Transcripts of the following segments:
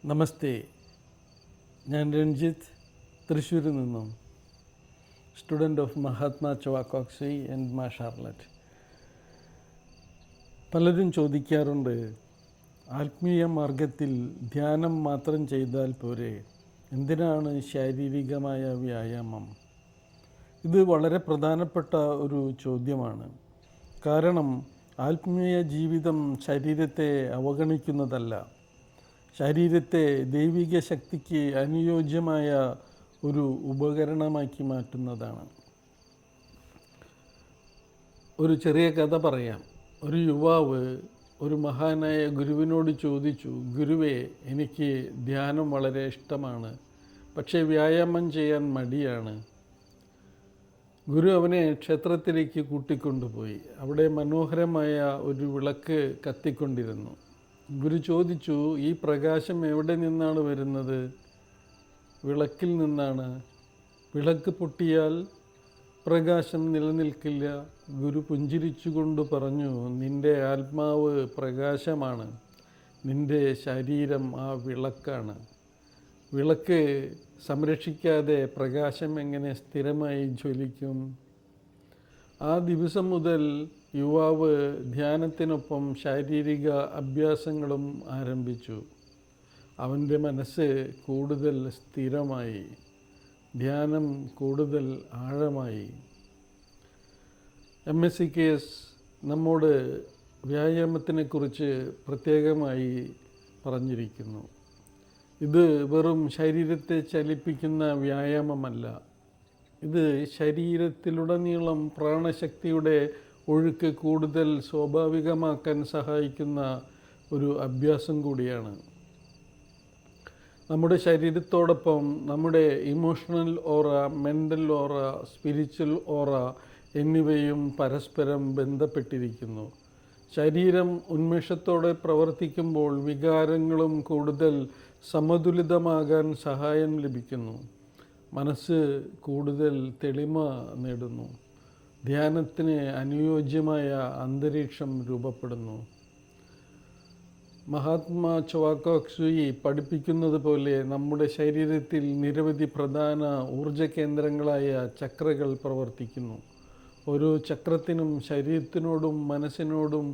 നമസ്തേ, ഞാൻ രഞ്ജിത്ത്, തൃശ്ശൂരിൽ നിന്നും സ്റ്റുഡൻറ്റ് ഓഫ് മഹാത്മാ ചവാക്കോക്സി ആൻഡ് മാ ഷാർലറ്റ്. പലരും ചോദിക്കാറുണ്ട്, ആത്മീയ മാർഗത്തിൽ ധ്യാനം മാത്രം ചെയ്താൽ പോരെ, എന്തിനാണ് ശാരീരികമായ വ്യായാമം? ഇത് വളരെ പ്രധാനപ്പെട്ട ഒരു ചോദ്യമാണ്. കാരണം ആത്മീയ ജീവിതം ശരീരത്തെ അവഗണിക്കുന്നതല്ല, ശരീരത്തെ ദൈവിക ശക്തിക്ക് അനുയോജ്യമായ ഒരു ഉപകരണമാക്കി മാറ്റുന്നതാണ്. ഒരു ചെറിയ കഥ പറയാം. ഒരു യുവാവ് ഒരു മഹാനായ ഗുരുവിനോട് ചോദിച്ചു, ഗുരുവേ, എനിക്ക് ധ്യാനം വളരെ ഇഷ്ടമാണ്, പക്ഷേ വ്യായാമം ചെയ്യാൻ മടിയാണ്. ഗുരു അവനെ ക്ഷേത്രത്തിലേക്ക് കൂട്ടിക്കൊണ്ടുപോയി. അവിടെ മനോഹരമായ ഒരു വിളക്ക് കത്തിക്കൊണ്ടിരുന്നു. ഗുരു ചോദിച്ചു, ഈ പ്രകാശം എവിടെ നിന്നാണ് വരുന്നത്? വിളക്കിൽ നിന്നാണ്. വിളക്ക് പൊട്ടിയാൽ പ്രകാശം നിലനിൽക്കില്ല. ഗുരു പുഞ്ചിരിച്ചുകൊണ്ട് പറഞ്ഞു, നിൻ്റെ ആത്മാവ് പ്രകാശമാണ്, നിൻ്റെ ശരീരം ആ വിളക്കാണ്. വിളക്ക് സംരക്ഷിക്കാതെ പ്രകാശം എങ്ങനെ സ്ഥിരമായി ജ്വലിക്കും? ആ ദിവസം മുതൽ യുവാവ് ധ്യാനത്തിനൊപ്പം ശാരീരിക അഭ്യാസങ്ങളും ആരംഭിച്ചു. അവൻ്റെ മനസ്സ് കൂടുതൽ സ്ഥിരമായി, ധ്യാനം കൂടുതൽ ആഴമായി. MSCKS നമ്മോട് വ്യായാമത്തിനെക്കുറിച്ച് പ്രത്യേകമായി പറഞ്ഞിരിക്കുന്നു. ഇത് വെറും ശരീരത്തെ ചലിപ്പിക്കുന്ന വ്യായാമമല്ല, ഇത് ശരീരത്തിലുടനീളം പ്രാണശക്തിയുടെ ഒഴുക്ക് കൂടുതൽ സ്വാഭാവികമാക്കാൻ സഹായിക്കുന്ന ഒരു അഭ്യാസം കൂടിയാണ്. നമ്മുടെ ശരീരത്തോടൊപ്പം നമ്മുടെ ഇമോഷണൽ ഓറ, മെൻ്റൽ ഓറ, സ്പിരിച്വൽ ഓറ എന്നിവയും പരസ്പരം ബന്ധപ്പെട്ടിരിക്കുന്നു. ശരീരം ഉന്മേഷത്തോടെ പ്രവർത്തിക്കുമ്പോൾ വികാരങ്ങളും കൂടുതൽ സമതുലിതമാകാൻ സഹായം ലഭിക്കുന്നു. മനസ്സ് കൂടുതൽ തെളിമ നേടുന്നു. ധ്യാനത്തിന് അനുയോജ്യമായ അന്തരീക്ഷം രൂപപ്പെടുന്നു. മഹാത്മാ ചവാക്കോക്സി പഠിപ്പിക്കുന്നത് പോലെ നമ്മുടെ ശരീരത്തിൽ നിരവധി പ്രധാന ഊർജ കേന്ദ്രങ്ങളായ ചക്രകൾ പ്രവർത്തിക്കുന്നു. ഓരോ ചക്രത്തിനും ശരീരത്തിനോടും മനസ്സിനോടും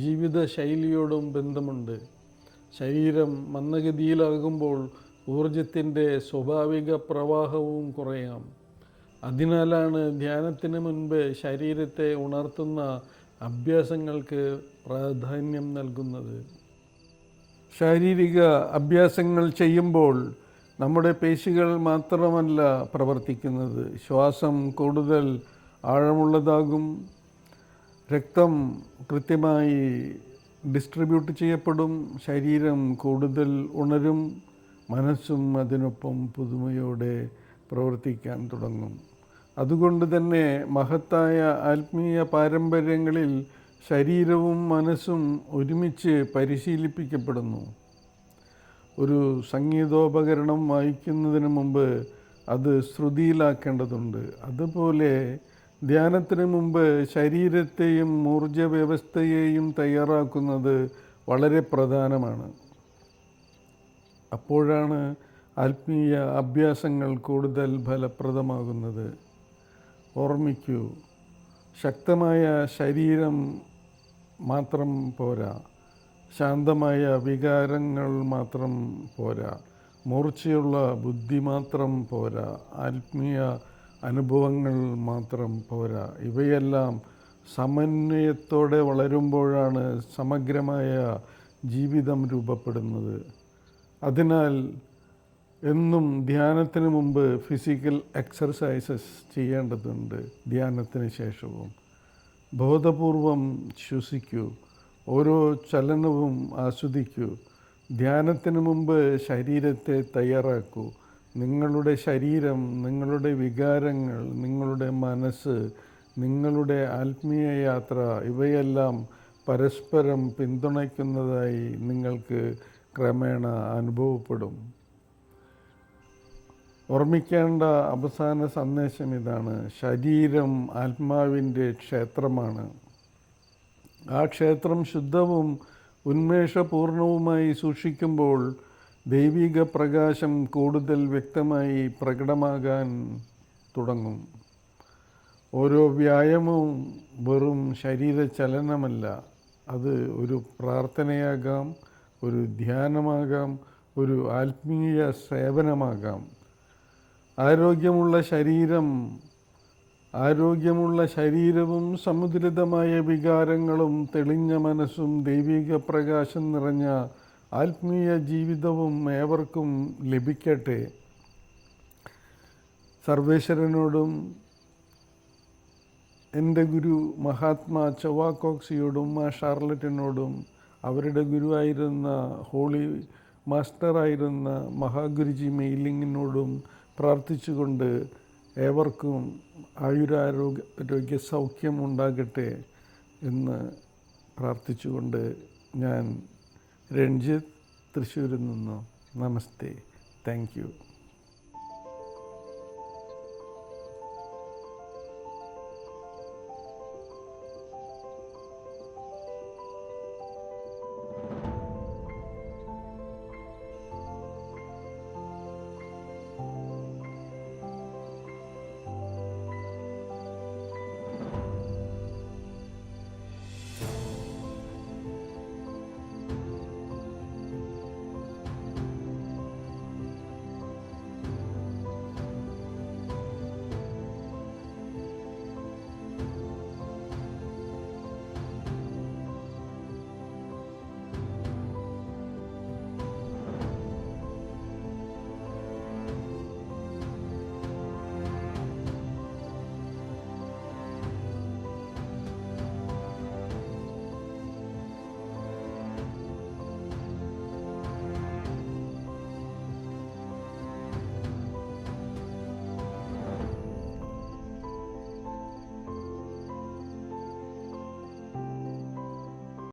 ജീവിതശൈലിയോടും ബന്ധമുണ്ട്. ശരീരം മന്ദഗതിയിലാകുമ്പോൾ ഊർജത്തിൻ്റെ സ്വാഭാവിക പ്രവാഹവും കുറയാം. അതിനാലാണ് ധ്യാനത്തിന് മുൻപ് ശരീരത്തെ ഉണർത്തുന്ന അഭ്യാസങ്ങൾക്ക് പ്രാധാന്യം നൽകുന്നത്. ശാരീരിക അഭ്യാസങ്ങൾ ചെയ്യുമ്പോൾ നമ്മുടെ പേശികൾ മാത്രമല്ല പ്രവർത്തിക്കുന്നത്, ശ്വാസം കൂടുതൽ ആഴമുള്ളതാകും, രക്തം കൃത്യമായി ഡിസ്ട്രിബ്യൂട്ട് ചെയ്യപ്പെടും, ശരീരം കൂടുതൽ ഉണരും, മനസ്സും അതിനൊപ്പം പുതുമയോടെ പ്രവർത്തിക്കാൻ തുടങ്ങും. അതുകൊണ്ട് തന്നെ മഹത്തായ ആത്മീയ പാരമ്പര്യങ്ങളിൽ ശരീരവും മനസ്സും ഒരുമിച്ച് പരിശീലിപ്പിക്കപ്പെടുന്നു. ഒരു സംഗീതോപകരണം വായിക്കുന്നതിന് മുമ്പ് അത് ശ്രുതിയിലാക്കേണ്ടതുണ്ട്. അതുപോലെ ധ്യാനത്തിന് മുമ്പ് ശരീരത്തെയും ഊർജ വ്യവസ്ഥയെയും തയ്യാറാക്കുന്നത് വളരെ പ്രധാനമാണ്. അപ്പോഴാണ് ആത്മീയ അഭ്യാസങ്ങൾ കൂടുതൽ ഫലപ്രദമാകുന്നത്. ഓർമ്മിക്കൂ, ശക്തമായ ശരീരം മാത്രം പോരാ, ശാന്തമായ വികാരങ്ങൾ മാത്രം പോരാ, മൂർച്ചയുള്ള ബുദ്ധി മാത്രം പോരാ, ആത്മീയ അനുഭവങ്ങൾ മാത്രം പോരാ. ഇവയെല്ലാം സമന്വയത്തോടെ വളരുമ്പോഴാണ് സമഗ്രമായ ജീവിതം രൂപപ്പെടുന്നത്. അതിനാൽ എന്നും ധ്യാനത്തിന് മുമ്പ് ഫിസിക്കൽ എക്സർസൈസസ് ചെയ്യേണ്ടതുണ്ട്. ധ്യാനത്തിന് ശേഷവും ബോധപൂർവം ശ്വസിക്കൂ, ഓരോ ചലനവും ആസ്വദിക്കൂ. ധ്യാനത്തിന് മുമ്പ് ശരീരത്തെ തയ്യാറാക്കൂ. നിങ്ങളുടെ ശരീരം, നിങ്ങളുടെ വികാരങ്ങൾ, നിങ്ങളുടെ മനസ്സ്, നിങ്ങളുടെ ആത്മീയ യാത്ര ഇവയെല്ലാം പരസ്പരം പിന്തുണയ്ക്കുന്നതായി നിങ്ങൾക്ക് ക്രമേണ അനുഭവപ്പെടും. ഓർമ്മിക്കേണ്ട അവസാന സന്ദേശം ഇതാണ്: ശരീരം ആത്മാവിൻ്റെ ക്ഷേത്രമാണ്. ആ ക്ഷേത്രം ശുദ്ധവും ഉന്മേഷപൂർണവുമായി സൂക്ഷിക്കുമ്പോൾ ദൈവിക പ്രകാശം കൂടുതൽ വ്യക്തമായി പ്രകടമാകാൻ തുടങ്ങും. ഓരോ വ്യായാമവും വെറും ശരീരചലനമല്ല, അത് ഒരു പ്രാർത്ഥനയാകാം, ഒരു ധ്യാനമാകാം, ഒരു ആത്മീയ സേവനമാകാം. ആരോഗ്യമുള്ള ശരീരവും സമുദ്രിതമായ വികാരങ്ങളും തെളിഞ്ഞ മനസ്സും ദൈവിക പ്രകാശം നിറഞ്ഞ ആത്മീയ ജീവിതവും ഏവർക്കും ലഭിക്കട്ടെ. സർവേശ്വരനോടും എൻ്റെ ഗുരു മഹാത്മാ ചൊവാക്കോക്സിയോടും ഷാർലറ്റിനോടും അവരുടെ ഗുരുവായിരുന്ന ഹോളി മാസ്റ്ററായിരുന്ന മഹാഗുരുജി മെയ്ലിങ്ങിനോടും പ്രാർത്ഥിച്ചുകൊണ്ട് ഏവർക്കും ആയുരാരോഗ്യ സൗഖ്യം ഉണ്ടാകട്ടെ എന്ന് പ്രാർത്ഥിച്ചുകൊണ്ട് ഞാൻ രഞ്ജിത്ത് തൃശ്ശൂരിൽ നിന്നും നമസ്തേ. Thank you.